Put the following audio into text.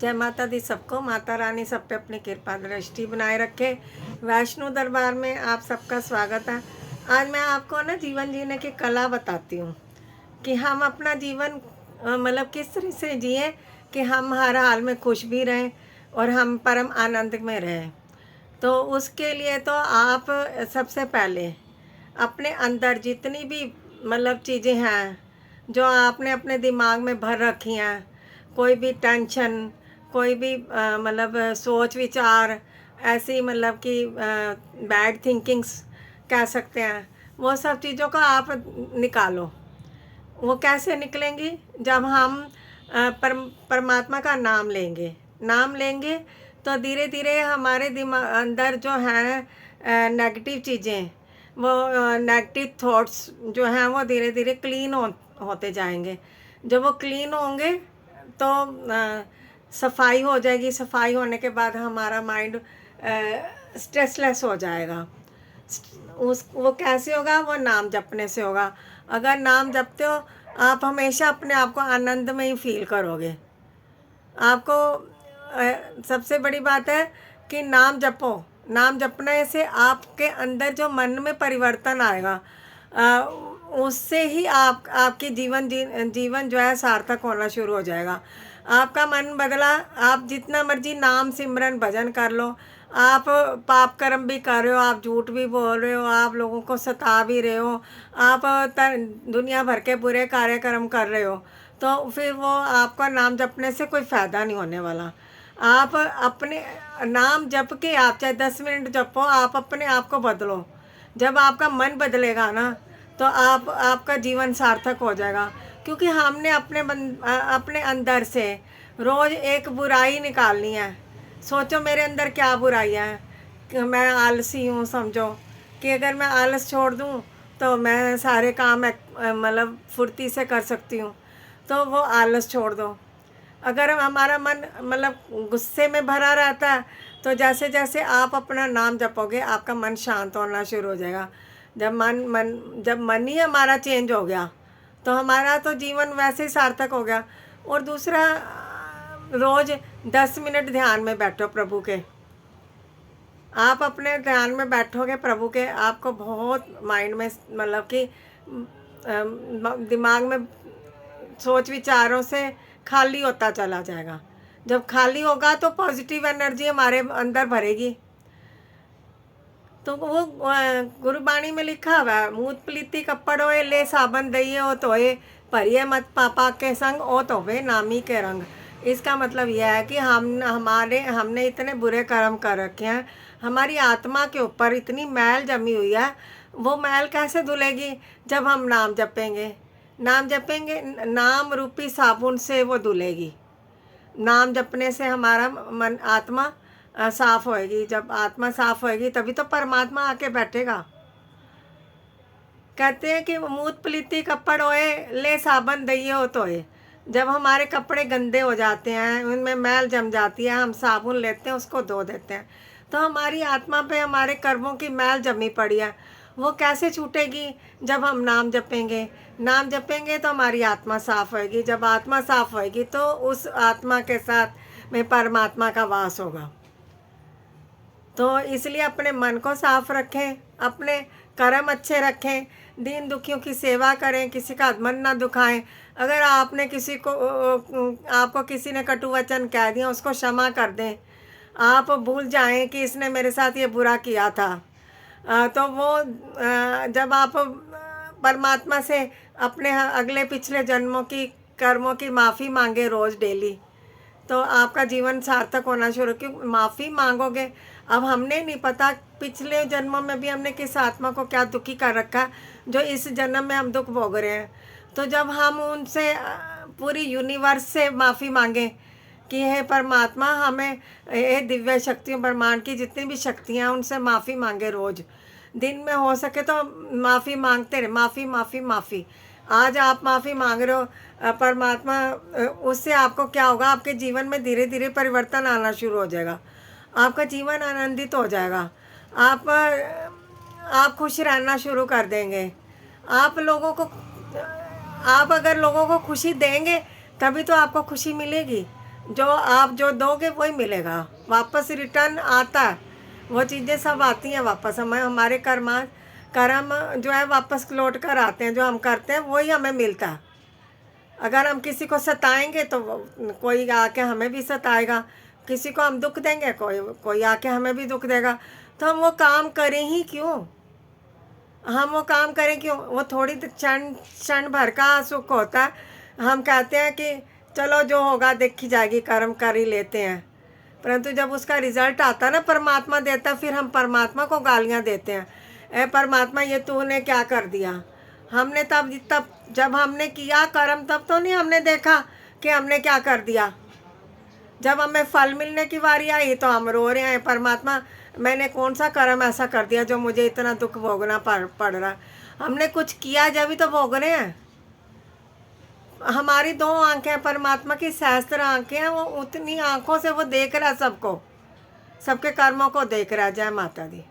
जय माता दी सबको। माता रानी सब पे अपनी कृपा दृष्टि बनाए रखे। वैष्णो दरबार में आप सबका स्वागत है। आज मैं आपको ना जीवन जीने की कला बताती हूँ कि हम अपना जीवन मतलब किस तरह से जिए कि हम हर हाल में खुश भी रहें और हम परम आनंद में रहें। तो उसके लिए तो आप सबसे पहले अपने अंदर जितनी भी मतलब चीज़ें हैं जो आपने अपने दिमाग में भर रखी हैं, कोई भी टेंशन, कोई भी मतलब सोच विचार, ऐसी मतलब कि बैड थिंकिंग्स कह सकते हैं, वो सब चीज़ों को आप निकालो। वो कैसे निकलेंगी? जब हम परमात्मा का नाम लेंगे। नाम लेंगे तो धीरे धीरे हमारे दिमाग अंदर जो है नेगेटिव चीज़ें, वो नेगेटिव थॉट्स जो हैं वो धीरे धीरे क्लीन होते जाएंगे। जब वो क्लीन होंगे तो सफाई हो जाएगी। सफाई होने के बाद हमारा माइंड स्ट्रेसलेस हो जाएगा। उस वो कैसे होगा? वो नाम जपने से होगा। अगर नाम जपते हो आप हमेशा अपने आप को आनंद में ही फील करोगे। आपको सबसे बड़ी बात है कि नाम जपो। नाम जपने से आपके अंदर जो मन में परिवर्तन आएगा, उससे ही आपकी जीवन जो है सार्थक होना शुरू हो जाएगा। आपका मन बदला। आप जितना मर्जी नाम सिमरन भजन कर लो, आप पाप कर्म भी कर रहे हो, आप झूठ भी बोल रहे हो, आप लोगों को सता भी रहे हो, आप दुनिया भर के बुरे कार्यक्रम कर रहे हो, तो फिर वो आपका नाम जपने से कोई फ़ायदा नहीं होने वाला। आप अपने नाम जप के आप चाहे 10 मिनट जपो, आप अपने आप को बदलो। जब आपका मन बदलेगा ना तो आपका जीवन सार्थक हो जाएगा। क्योंकि हमने अपने अंदर से रोज़ एक बुराई निकालनी है। सोचो मेरे अंदर क्या बुराइयाँ हैं कि मैं आलसी हूँ, समझो कि अगर मैं आलस छोड़ दूँ तो मैं सारे काम मतलब फुर्ती से कर सकती हूँ। तो वो आलस छोड़ दो। अगर हमारा मन मतलब गुस्से में भरा रहता है तो जैसे जैसे आप अपना नाम जपोगे आपका मन शांत होना शुरू हो जाएगा। जब मन ही हमारा चेंज हो गया तो हमारा तो जीवन वैसे ही सार्थक हो गया। और दूसरा, रोज़ 10 मिनट ध्यान में बैठो प्रभु के। आप अपने ध्यान में बैठोगे प्रभु के, आपको बहुत माइंड में मतलब कि दिमाग में सोच विचारों से खाली होता चला जाएगा। जब खाली होगा तो पॉजिटिव एनर्जी हमारे अंदर भरेगी। तो वो गुरबाणी में लिखा हुआ है, मूत प्लीति कपड़ होए ले साबन दइए ओ तोए, भरिए मत पापा के संग ओ तोवे नामी के रंग। इसका मतलब यह है कि हमने इतने बुरे कर्म कर रखे हैं, हमारी आत्मा के ऊपर इतनी मैल जमी हुई है। वो मैल कैसे धुलेगी? जब हम नाम जपेंगे। नाम जपेंगे, नाम रूपी साबुन से वो धुलेगी। नाम जपने से हमारा मन आत्मा साफ होएगी। जब आत्मा साफ होएगी तभी तो परमात्मा आके बैठेगा। कहते हैं कि मूत प्लीति कपड़ होए ले साबन दइए हो तोए। जब हमारे कपड़े गंदे हो जाते हैं, उनमें मैल जम जाती है, हम साबुन लेते हैं, उसको धो देते हैं, तो हमारी आत्मा पे हमारे कर्मों की मैल जमी पड़ी है। वो कैसे छूटेगी? जब हम नाम जपेंगे। नाम जपेंगे तो हमारी आत्मा साफ होएगी। जब आत्मा साफ होएगी तो उस आत्मा के साथ में परमात्मा का वास होगा। तो इसलिए अपने मन को साफ रखें, अपने कर्म अच्छे रखें, दीन दुखियों की सेवा करें, किसी का मन ना दुखाएं। अगर आपने आपको किसी ने कटु वचन कह दिया, उसको क्षमा कर दें। आप भूल जाएं कि इसने मेरे साथ ये बुरा किया था। तो वो जब आप परमात्मा से अपने अगले पिछले जन्मों की कर्मों की माफ़ी मांगे रोज़ डेली, तो आपका जीवन सार्थक होना शुरू। क्यों माफ़ी मांगोगे? अब हमने नहीं पता पिछले जन्मों में भी हमने किस आत्मा को क्या दुखी कर रखा है जो इस जन्म में हम दुख भोग रहे हैं। तो जब हम उनसे पूरी यूनिवर्स से माफ़ी मांगे कि हे परमात्मा, हमें हे दिव्य शक्तियों ब्रह्मांड की जितनी भी शक्तियाँ उनसे माफ़ी मांगे। रोज़ दिन में हो सके तो माफ़ी मांगते रहे। माफ़ी माफ़ी माफ़ी। आज आप माफ़ी मांग रहे हो, परमात्मा उससे आपको क्या होगा? आपके जीवन में धीरे धीरे परिवर्तन आना शुरू हो जाएगा। आपका जीवन आनंदित हो जाएगा। आप खुश रहना शुरू कर देंगे। आप अगर लोगों को खुशी देंगे तभी तो आपको खुशी मिलेगी। जो आप जो दोगे वही मिलेगा, वापस रिटर्न आता है। वो चीज़ें सब आती हैं वापस, हमें हमारे कर्म जो है वापस लौट कर आते हैं। जो हम करते हैं वही हमें मिलता है। अगर हम किसी को सताएंगे तो कोई आके हमें भी सताएगा, किसी को हम दुख देंगे कोई आके हमें भी दुख देगा। तो हम वो काम करें ही क्यों? हम वो काम करें क्यों? वो थोड़ी क्षण भर का सुख होता है। हम कहते हैं कि चलो जो होगा देखी जाएगी, कर्म कर ही लेते हैं। परंतु जब उसका रिजल्ट आता है ना, परमात्मा देता है, फिर हम परमात्मा को गालियाँ देते हैं, ए परमात्मा ये तूने क्या कर दिया। हमने तब जब हमने किया कर्म तब तो नहीं हमने देखा कि हमने क्या कर दिया। जब हमें फल मिलने की बारी आई तो हम रो रहे हैं, परमात्मा मैंने कौन सा कर्म ऐसा कर दिया जो मुझे इतना दुख भोगना पड़ रहा। हमने कुछ किया जब भी तो भोग रहे हैं। हमारी 2 आंखें हैं, परमात्मा की सहस्त्र आंखें हैं, वो उतनी आंखों से वो देख रहा है सबको, सबके कर्मों को देख रहा है। जय माता दी।